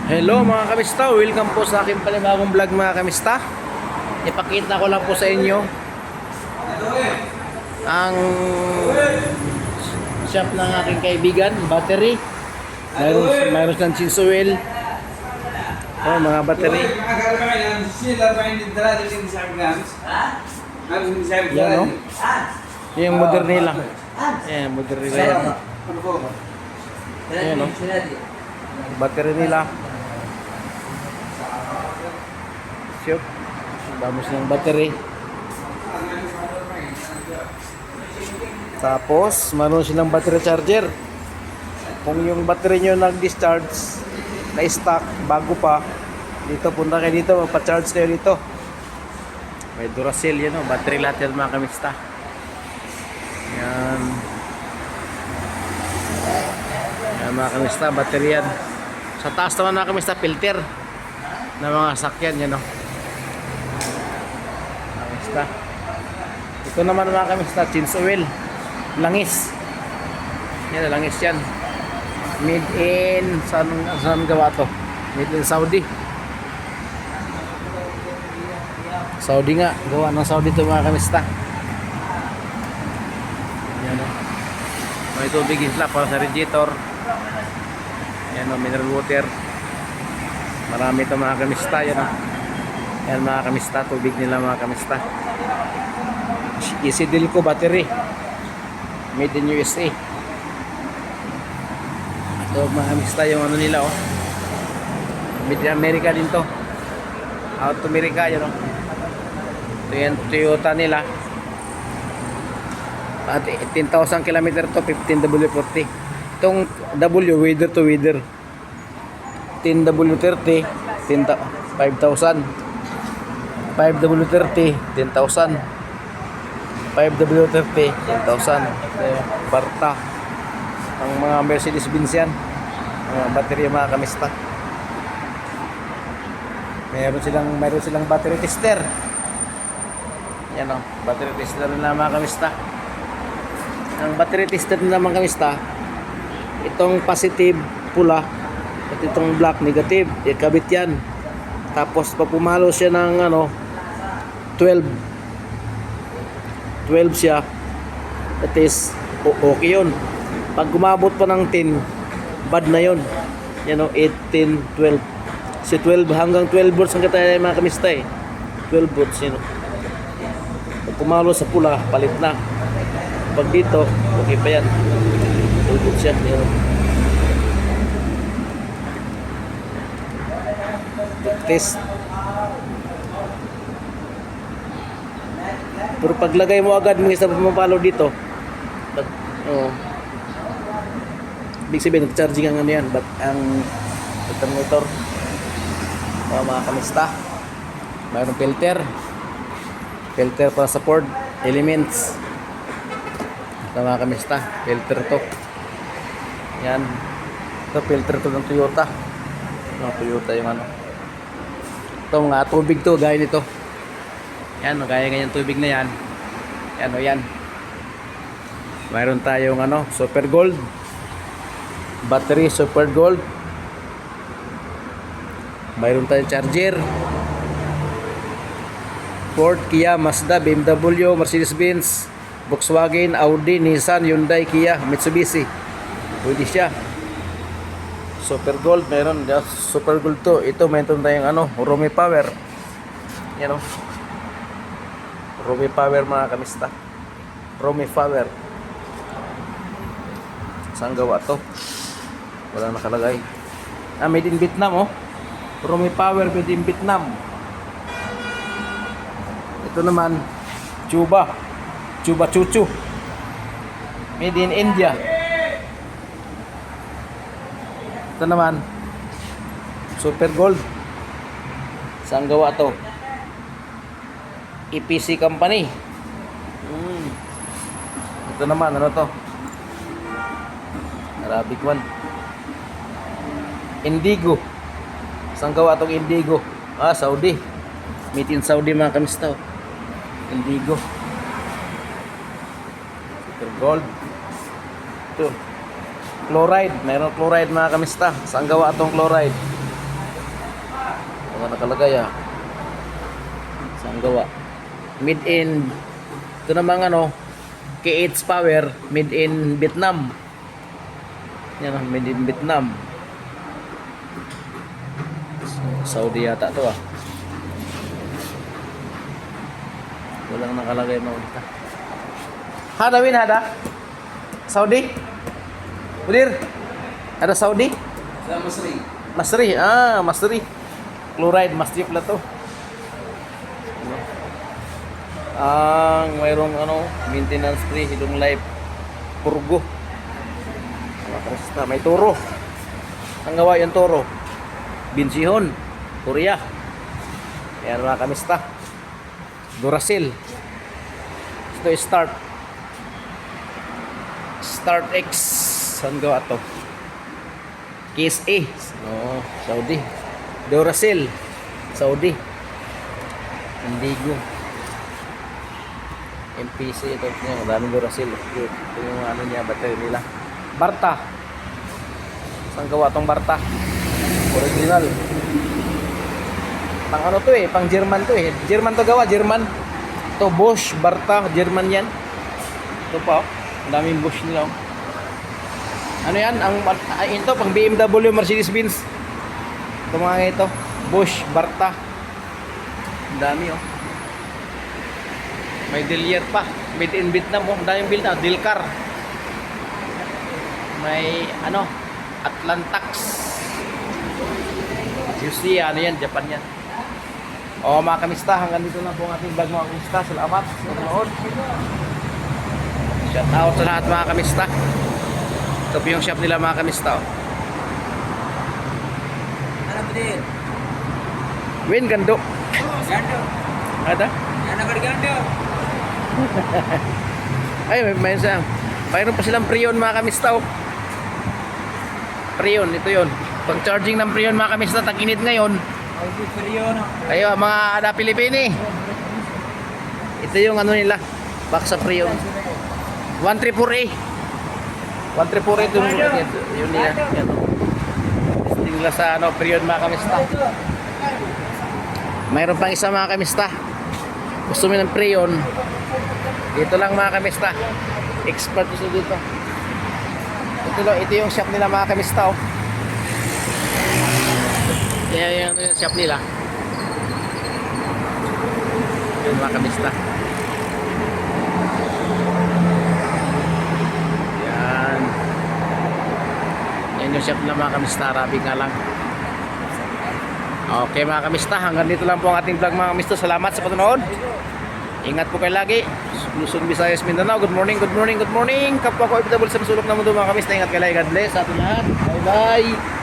Hello mga kamista, welcome po sa aking panibagong vlog mga kamista. Ipakita ko lang po sa inyo ang shop ng aking kaibigan, battery. Mayroon siyang chinsuel. Oh, mga battery. Yan o. Yung modernila. Yan, modernila yan. Yan o. Battery nila. Siyop. Damos ng battery. Tapos, meron silang battery charger. Kung yung battery nyo nag-discharge, na-stock, bago pa, dito, punta kayo dito, magpa-charge kayo dito. May Duracell yan o, battery lahat yan mga kamista. Yan. Yan mga kamista, battery yan. Sa taas naman mga kamista, filter na mga sakyan yan o. Kamista. Ito naman mga kamista, chinsuel. Langis. Yan, langis yan. Made in, saan gawa to? Made in Saudi. Saudi nga, gawa ng Saudi to mga kamista. Yan o. May tubig isla para sa radiator. Yan o, mineral water. Marami ito mga kamista. Yan o. Yan mga kamista, tubig nila mga kamista. Isidilco battery. Made in USA. Ito mga kamista yung ano nila o. Made in America din to. Out to America yan o. Ito yung Toyota nila. At 10,000 km to 15W40. Itong W, weather to weather. 10W30, 5,000. 5W30, 10,000. 5W30, 10,000. Barta. Ang mga Mercedes-Benz yan. Mga battery mga kamista. Mayroon silang battery tester. Yan o, battery tester na mga kamista. Ang battery tester naman kamista, itong positive pula at itong black negative, ikabit yan. Tapos pag pumalo siya ng ano 12 siya, that is okay yun. Pag gumabot pa ng 10, bad na yun. Yan o, 8, 10, 12. Si 12 hanggang 12 volts ang kataya mga kamista eh. 12 volts yun o. Pag pumalo sa pula, palit na. Pag dito, okay pa yan. 12 volts yan. Yan o. Test. Pero paglagay mo agad mo isa pumapalo dito, ibig sabihin nag-charging ang ano yan, but ang alternator mga kamista, mayroong filter para sa port elements. Ito mga kamista, filter to yan. Ito filter to ng Toyota. Toyota yung ano, ito mga tubig to, gaya nito. Yan, gaya ganyan tubig na yan. Yan o yan. Mayroon tayong ano, Super Gold. Battery Super Gold. Mayroon tayong charger. Ford, Kia, Mazda, BMW, Mercedes-Benz, Volkswagen, Audi, Nissan, Hyundai, Kia, Mitsubishi. Pwede siya. Super Gold, mayroon. Super Gold to. Ito, mayroon tayong ano, Rumi Power. Yan o. Rumi Power mga kamista. Rumi Power. Saan gawa to? Wala nakalagay. Made in Vietnam oh. Rumi Power made in Vietnam. Ito naman Chuba Chuchu. Made in India. Ito naman Super Gold. Saan gawa to? EPC company. Ito naman ano to? Arabic one. Indigo. Saan gawa tong Indigo? Saudi. Made in Saudi mga kamista. Indigo. Super Gold. Ito. Chloride. Mayroon chloride mga kamista. Saan gawa tong chloride? Mga nakalagay ah. Saan gawa? Made in, ito namang ano, KH Power, made in Vietnam. Yan ah, made in Vietnam. Saudi yata to ah. Walang nakalagay mga kita. Hada win hada? Saudi? Udir? Ada Saudi? Sa Masri. Masri, ah, Masri. Chloride, Masri pala to. Ang mayroong ano, maintenance free, hidung life, purgo. May toro. Ang gawa yung toro. Binsihon, Korea. Ayan mga kamista. Duracell. Ito yung Start X. Saan gawa to? Case A. Oh, Saudi. Duracell. Saudi. Indigo. MPC ito. Yan, maraming Duracell. Ito yung ano niya, battery nila. Barta. Saan gawa tong Barta? Original. Pang ano to eh, pang German to eh. German to gawa, German. To Bosch, Barta, German yan. Ito pa oh. Ang daming Bosch nila oh. Ano yan? Ito pang BMW, Mercedes-Benz. Ito mga ito. Bosch, Barta. Ang dami oh. May Dillier pa. Made in Vietnam oh. Ang daming build na. Dilcar. May ano, Atlantax. You see, ano yan, Japan yan. O mga kamista, hanggang dito na po ang ating vlog mga kamista. Salamat sa panonood. Shout out sa lahat mga kamista. Ito po yung shop nila mga kamista. Ano ba din? Win, gando. Gando. Ada? Ano ba gando? Ay, may isang. Mayroon pa silang Prion mga kamista. Prion, ito yun. Pag charging ng Prion mga kamista, tag-init ngayon. Ay, Prion. Ayo mga ada Pilipini. Ito yung ano nila. Box sa Prion. 134A. 134A ito yung nila. Yan. Testing nila sa ano, Prion mga kamista. Mayroon pang isa mga kamista. Gusto mo ng Prion. Dito lang mga kamista. Expert gusto dito. Ito yung shop nila mga kamista oh. Kaya yung shop nila. Yung mga kamista. Yan. Yan yung shop nila mga kamista. Arabic nga lang. Okay mga kamista. Hanggang dito lang po ang ating vlog mga kamista. Salamat sa panonood. Ingat po kayo lagi. Luzon, Visayas, Mindanao. Good morning, good morning, good morning. Kapwa ko OFW sa masulok na mundo mga kamista. Ingat kayo lagi. God bless sa ating lahat. Bye bye.